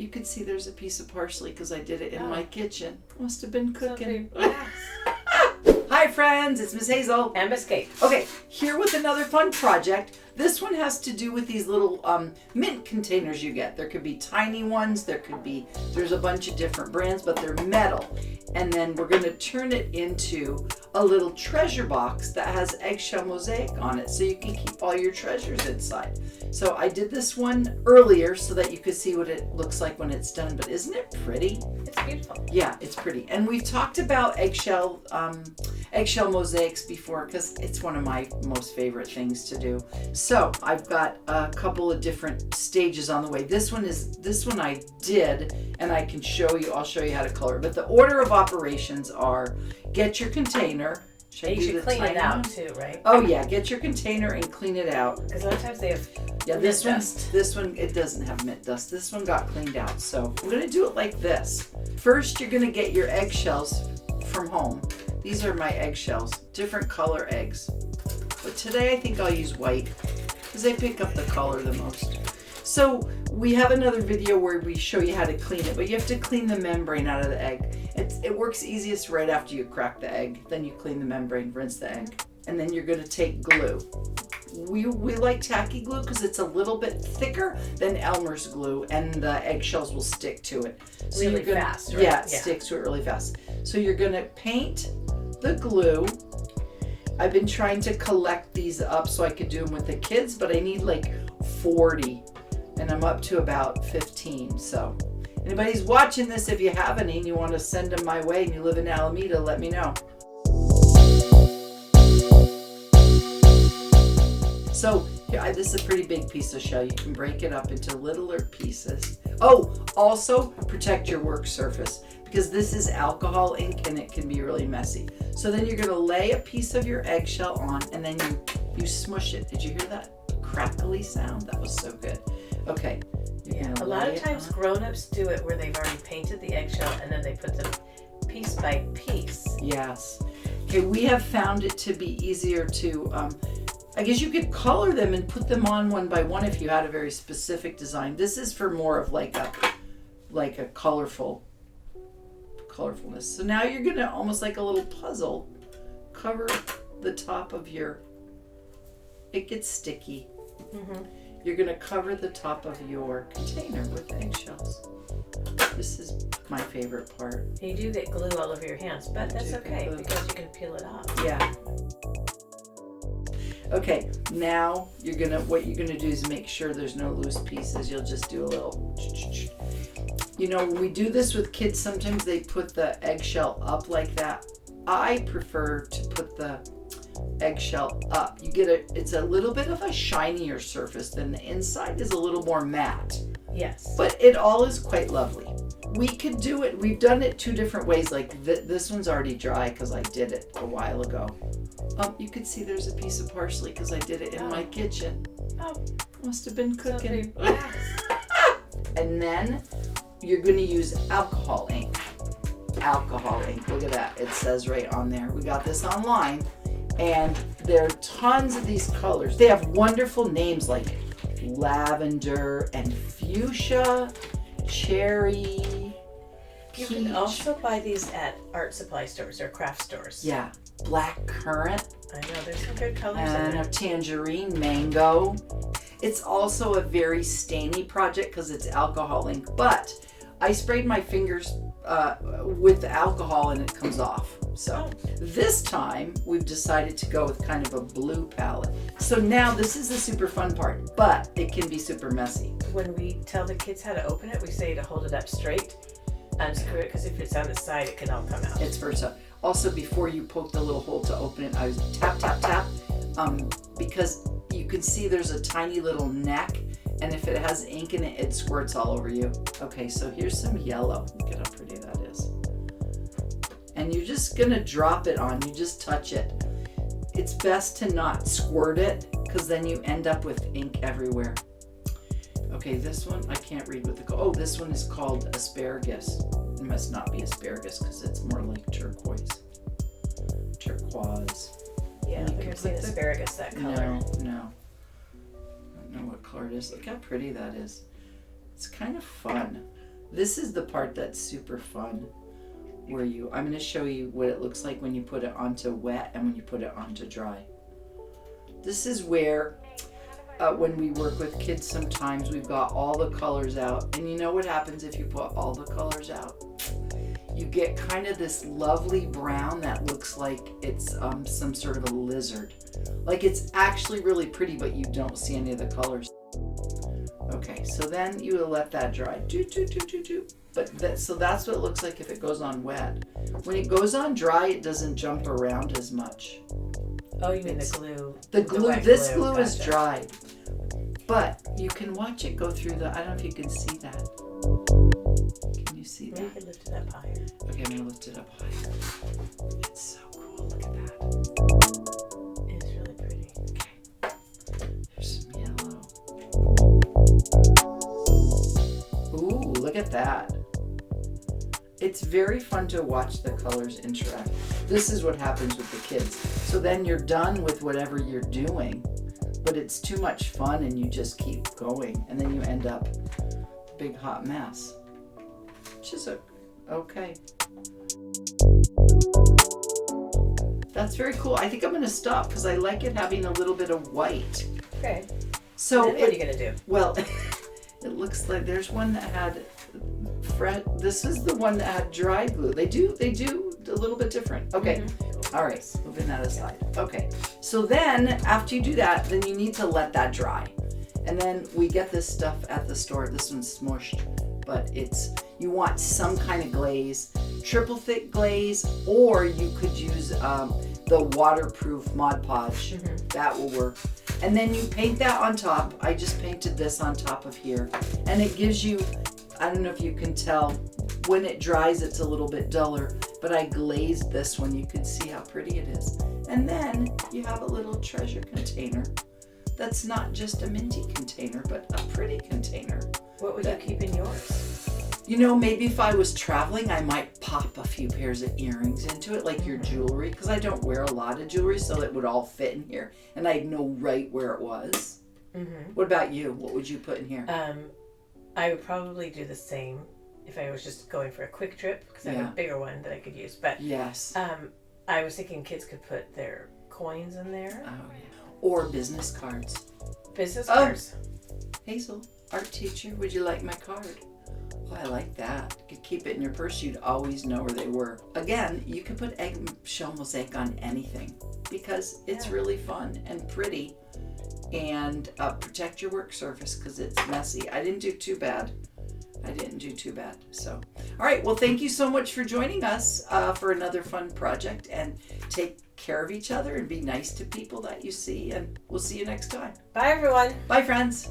you can see there's a piece of parsley because I did it in my kitchen. Must have been cooking. Yes. Hi friends, it's Miss Hazel. And Miss Kate. Okay, here with another fun project. This one has to do with these little mint containers you get. There could be tiny ones, there's a bunch of different brands, but they're metal. And then we're gonna turn it into a little treasure box that has eggshell mosaic on it so you can keep all your treasures inside. So I did this one earlier so that you could see what it looks like when it's done, but isn't it pretty? It's beautiful. Yeah, it's pretty. And we've talked about eggshell mosaics before because it's one of my most favorite things to do. So I've got a couple of different stages on the way. This one I did, and I can show you. I'll show you how to color. But the order of operations are: get your container. You should clean it out too, right? Oh yeah, get your container and clean it out. Because a lot of times they have this one it doesn't have mint dust. This one got cleaned out. So I'm gonna do it like this. First, you're gonna get your eggshells from home. These are my eggshells, different color eggs. But today I think I'll use white because they pick up the color the most. So we have another video where we show you how to clean it, but you have to clean the membrane out of the egg. It works easiest right after you crack the egg. Then you clean the membrane, rinse the egg. And then you're gonna take glue. We like Tacky Glue because it's a little bit thicker than Elmer's glue and the eggshells will stick to it. So really you're gonna, fast, right? Yeah, it sticks to it really fast. So you're gonna paint the glue. I've been trying to collect these up so I could do them with the kids, but I need like 40 and I'm up to about 15. So anybody's watching this, if you have any and you want to send them my way and you live in Alameda, let me know. So yeah, this is a pretty big piece of shell. You can break it up into littler pieces. Oh, also protect your work surface because this is alcohol ink and it can be really messy. So then you're gonna lay a piece of your eggshell on and then you smush it. Did you hear that crackly sound? That was so good. Okay. Yeah, a lot of times grown-ups do it where they've already painted the eggshell and then they put them piece by piece. Yes. Okay, we have found it to be easier to, I guess you could color them and put them on one by one if you had a very specific design. This is for more of like a colorfulness. So now you're gonna, almost like a little puzzle, cover the top of it gets sticky. Mm-hmm. You're gonna cover the top of your container with eggshells. This is my favorite part. You do get glue all over your hands, but that's okay because you can peel it off. Yeah. Okay, now what you're gonna do is make sure there's no loose pieces. You'll just do a little. You know, when we do this with kids, sometimes they put the eggshell up like that. I prefer to put the eggshell up. It's a little bit of a shinier surface than the inside is a little more matte. Yes. But it all is quite lovely. We could do it, we've done it two different ways. Like this one's already dry because I did it a while ago. You can see there's a piece of parsley because I did it in my kitchen. Oh, must have been cooking. Yes. And then you're going to use alcohol ink. Alcohol ink, look at that. It says right on there. We got this online and there are tons of these colors. They have wonderful names like lavender and fuchsia, cherry, peach. You can also buy these at art supply stores or craft stores. Yeah, black currant. I know, there's some good colors in And there. a tangerine, mango. It's also a very stainy project because it's alcohol ink, but I sprayed my fingers with alcohol and it comes off. So this time we've decided to go with kind of a blue palette. So now this is the super fun part, but it can be super messy. When we tell the kids how to open it, we say to hold it up straight, unscrew it, because if it's on the side, it can all come out. It's versa. Also, before you poke the little hole to open it, I was tap, tap, tap, because you can see there's a tiny little neck, and if it has ink in it, it squirts all over you. Okay, so here's some yellow. Look at how pretty that is. And you're just gonna drop it on, you just touch it. It's best to not squirt it, because then you end up with ink everywhere. Okay, this one, I can't read what this one is called asparagus. It must not be asparagus, because it's more like turquoise. Yeah, I've never seen asparagus that color. No. I don't know what color it is. Look how pretty that is. It's kind of fun. This is the part that's super fun. I'm going to show you what it looks like when you put it onto wet and when you put it onto dry. This is where, when we work with kids sometimes, we've got all the colors out. And you know what happens if you put all the colors out? You get kind of this lovely brown that looks like it's some sort of a lizard. Like it's actually really pretty, but you don't see any of the colors. Okay, so then you will let that dry. So that's what it looks like if it goes on wet. When it goes on dry, it doesn't jump around as much. Oh, you mean the glue? This glue is dry. But you can watch it go through I don't know if you can see that. Can you see that? You can lift it up higher. Okay, I'm going to lift it up higher. It's so cool. Look at that. It's really pretty. Okay. There's some yellow. Ooh, look at that. It's very fun to watch the colors interact. This is what happens with the kids. So then you're done with whatever you're doing, but it's too much fun and you just keep going. And then you end up a big hot mess. Which is okay. That's very cool. I think I'm going to stop because I like it having a little bit of white. Okay. So then what are you going to do? Well, it looks like there's one that had this is the one that had dry glue. They do a little bit different. Okay. All right, moving that aside. Okay, so then after you do that, then you need to let that dry. And then we get this stuff at the store. This one's smushed, but you want some kind of glaze, triple thick glaze, or you could use the waterproof Mod Podge. That will work. And then you paint that on top. I just painted this on top of here, and it gives you, I don't know if you can tell, when it dries it's a little bit duller, but I glazed this one. You can see how pretty it is. And then you have a little treasure container that's not just a minty container, but a pretty container. What would you keep in yours? You know, maybe if I was traveling, I might pop a few pairs of earrings into it, like your jewelry, because I don't wear a lot of jewelry, so it would all fit in here, and I'd know right where it was. What about you? What would you put in here? I would probably do the same if I was just going for a quick trip, because I have a bigger one that I could use. But yes, I was thinking kids could put their coins in there. Oh yeah, or business cards. Business cards. Hazel, art teacher, would you like my card? Oh, I like that. You could keep it in your purse. You'd always know where they were. Again, you could put eggshell mosaic on anything because it's really fun and pretty, and protect your work surface because it's messy. I didn't do too bad. So, all right. Well, thank you so much for joining us for another fun project, and take care of each other and be nice to people that you see, and we'll see you next time. Bye, everyone. Bye, friends.